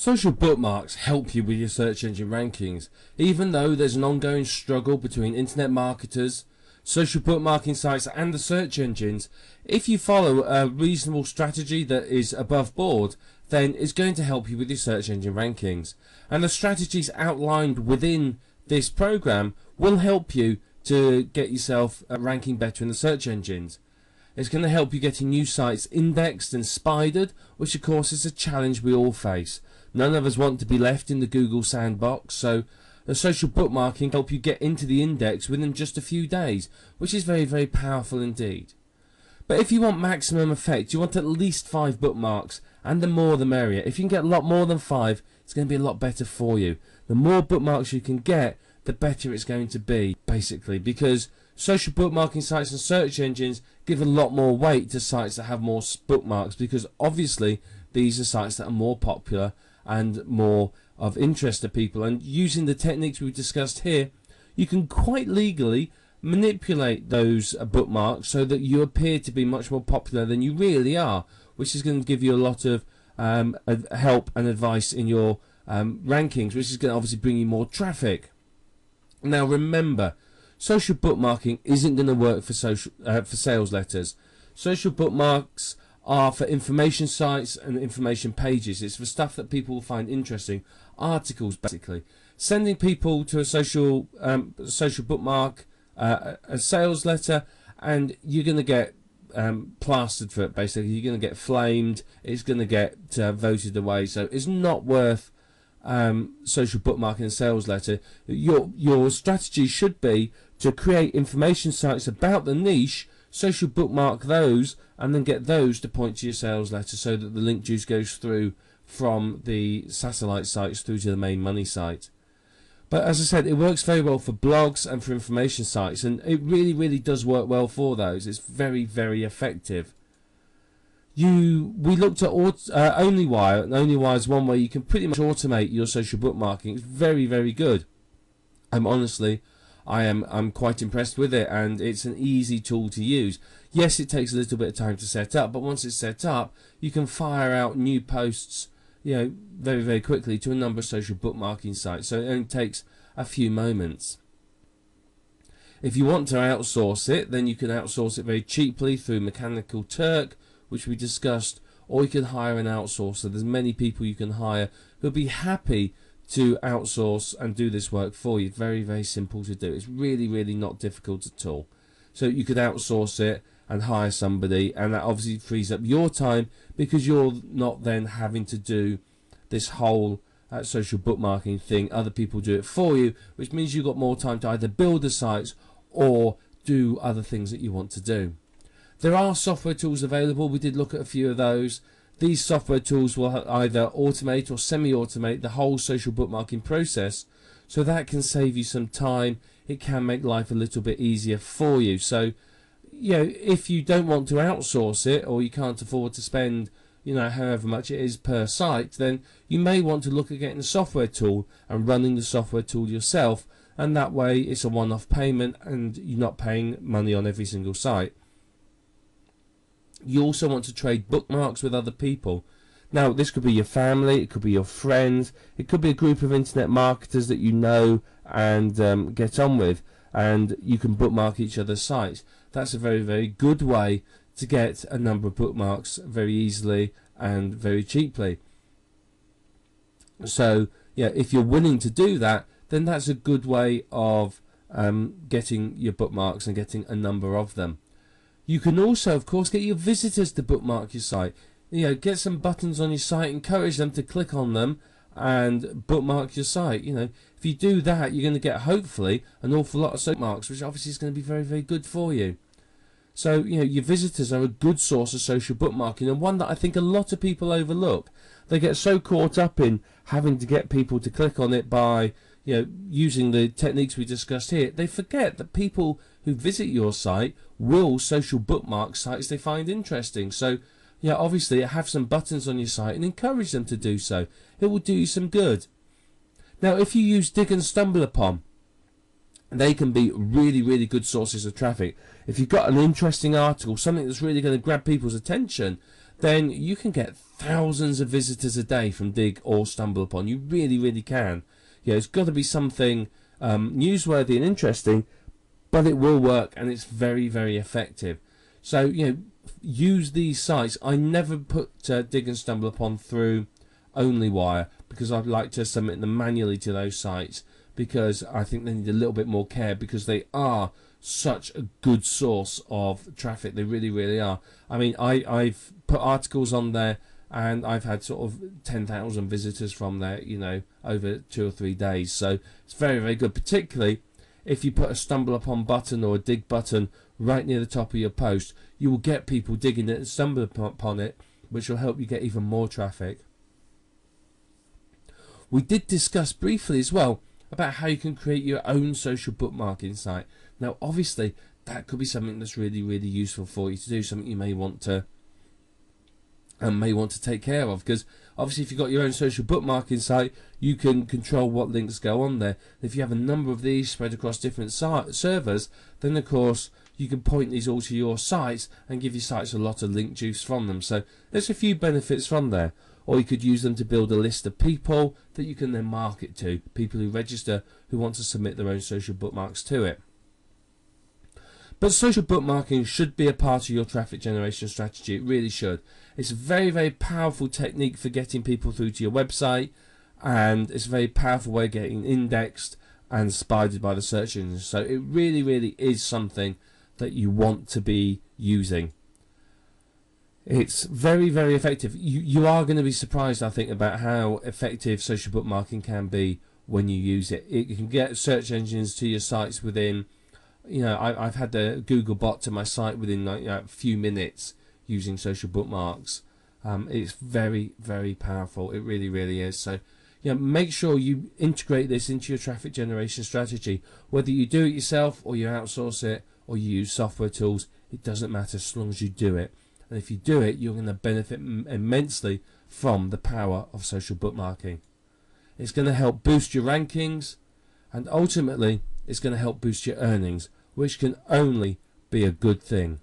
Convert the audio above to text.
Social bookmarks help you with your search engine rankings. Even though there's an ongoing struggle between internet marketers, social bookmarking sites and the search engines, if you follow a reasonable strategy that is above board, then it's going to help you with your search engine rankings. And the strategies outlined within this program will help you to get yourself ranking better in the search engines. It's going to help you getting new sites indexed and spidered, which of course is a challenge we all face. None of us want to be left in the Google sandbox, so the social bookmarking help you get into the index within just a few days, which is very, very powerful indeed. But if you want maximum effect, you want at least 5 bookmarks, and the more the merrier. If you can get a lot more than 5, it's going to be a lot better for you. The more bookmarks you can get, the better it's going to be, basically, because social bookmarking sites and search engines give a lot more weight to sites that have more bookmarks, because obviously these are sites that are more popular and more of interest to people. And using the techniques we've discussed here, you can quite legally manipulate those bookmarks so that you appear to be much more popular than you really are, which is going to give you a lot of help and advice in your rankings, which is going to obviously bring you more traffic. Now remember, social bookmarking isn't going to work for sales letters. Social bookmarks are for information sites and information pages. It's for stuff that people will find interesting, articles basically. Sending people to a social bookmark, a sales letter, and you're going to get plastered for it basically. You're going to get flamed. It's going to get voted away. So it's not worth social bookmarking a sales letter. Your strategy should be to create information sites about the niche, social bookmark those, and then get those to point to your sales letter so that the link juice goes through from the satellite sites through to the main money site. But as I said, it works very well for blogs and for information sites, and it really, really does work well for those. It's very, very effective. We looked at OnlyWire, and OnlyWire is one way you can pretty much automate your social bookmarking. It's very, very good. Honestly, I'm quite impressed with it, and it's an easy tool to use. Yes, it takes a little bit of time to set up, but once it's set up, you can fire out new posts, very, very quickly to a number of social bookmarking sites. So it only takes a few moments. If you want to outsource it, then you can outsource it very cheaply through Mechanical Turk, which we discussed, or you can hire an outsourcer. There's many people you can hire who'll be happy to outsource and do this work for you. Very, very simple to do. It's really, really not difficult at all. So you could outsource it and hire somebody, and that obviously frees up your time because you're not then having to do this whole social bookmarking thing. Other people do it for you, which means you've got more time to either build the sites or do other things that you want to do. There are software tools available. We did look at a few of those. These software tools will either automate or semi-automate the whole social bookmarking process, so that can save you some time. It can make life a little bit easier for you. So, if you don't want to outsource it, or you can't afford to spend, however much it is per site, then you may want to look at getting a software tool and running the software tool yourself, and that way it's a one-off payment and you're not paying money on every single site. You also want to trade bookmarks with other people. Now, this could be your family, it could be your friends, it could be a group of internet marketers that you know and get on with, and you can bookmark each other's sites. That's a very, very good way to get a number of bookmarks very easily and very cheaply. So, if you're willing to do that, then that's a good way of getting your bookmarks and getting a number of them. You can also, of course, get your visitors to bookmark your site. Get some buttons on your site, encourage them to click on them and bookmark your site. If you do that, you're going to get, hopefully, an awful lot of bookmarks, which obviously is going to be very, very good for you. So, your visitors are a good source of social bookmarking, and one that I think a lot of people overlook. They get so caught up in having to get people to click on it by, using the techniques we discussed here. They forget that people who visit your site will social bookmark sites they find interesting. So, obviously have some buttons on your site and encourage them to do so. It will do you some good. Now, if you use Dig and StumbleUpon, they can be really, really good sources of traffic. If you've got an interesting article, something that's really going to grab people's attention, then you can get thousands of visitors a day from Digg or StumbleUpon. You really, really can. It's got to be something newsworthy and interesting, but it will work, and it's very, very effective. So, use these sites. I never put Digg and StumbleUpon through OnlyWire because I'd like to submit them manually to those sites, because I think they need a little bit more care, because they are such a good source of traffic. They really, really are. I mean, I've put articles on there, and I've had sort of 10,000 visitors from there, over 2 or 3 days. So it's very, very good, particularly if you put a StumbleUpon button or a Digg button right near the top of your post. You will get people digging it and stumbling upon it, which will help you get even more traffic. We did discuss briefly as well about how you can create your own social bookmarking site. Now, obviously, that could be something that's really, really useful for you to do, something you may want to take care of, because obviously if you've got your own social bookmarking site, you can control what links go on there. If you have a number of these spread across different servers, then of course you can point these all to your sites and give your sites a lot of link juice from them. So there's a few benefits from there. Or you could use them to build a list of people that you can then market to, people who register who want to submit their own social bookmarks to it. But social bookmarking should be a part of your traffic generation strategy. It really should. It's a very, very powerful technique for getting people through to your website, and it's a very powerful way of getting indexed and spidered by the search engines. So it really, really is something that you want to be using. It's very, very effective. You are going to be surprised, I think, about how effective social bookmarking can be when you use it. It can get search engines to your sites within, I've had the Google bot to my site within a few minutes using social bookmarks. It's very, very powerful. It really, really is. So, make sure you integrate this into your traffic generation strategy. Whether you do it yourself or you outsource it or you use software tools, it doesn't matter as long as you do it. And if you do it, you're going to benefit immensely from the power of social bookmarking. It's going to help boost your rankings, and ultimately it's going to help boost your earnings, which can only be a good thing.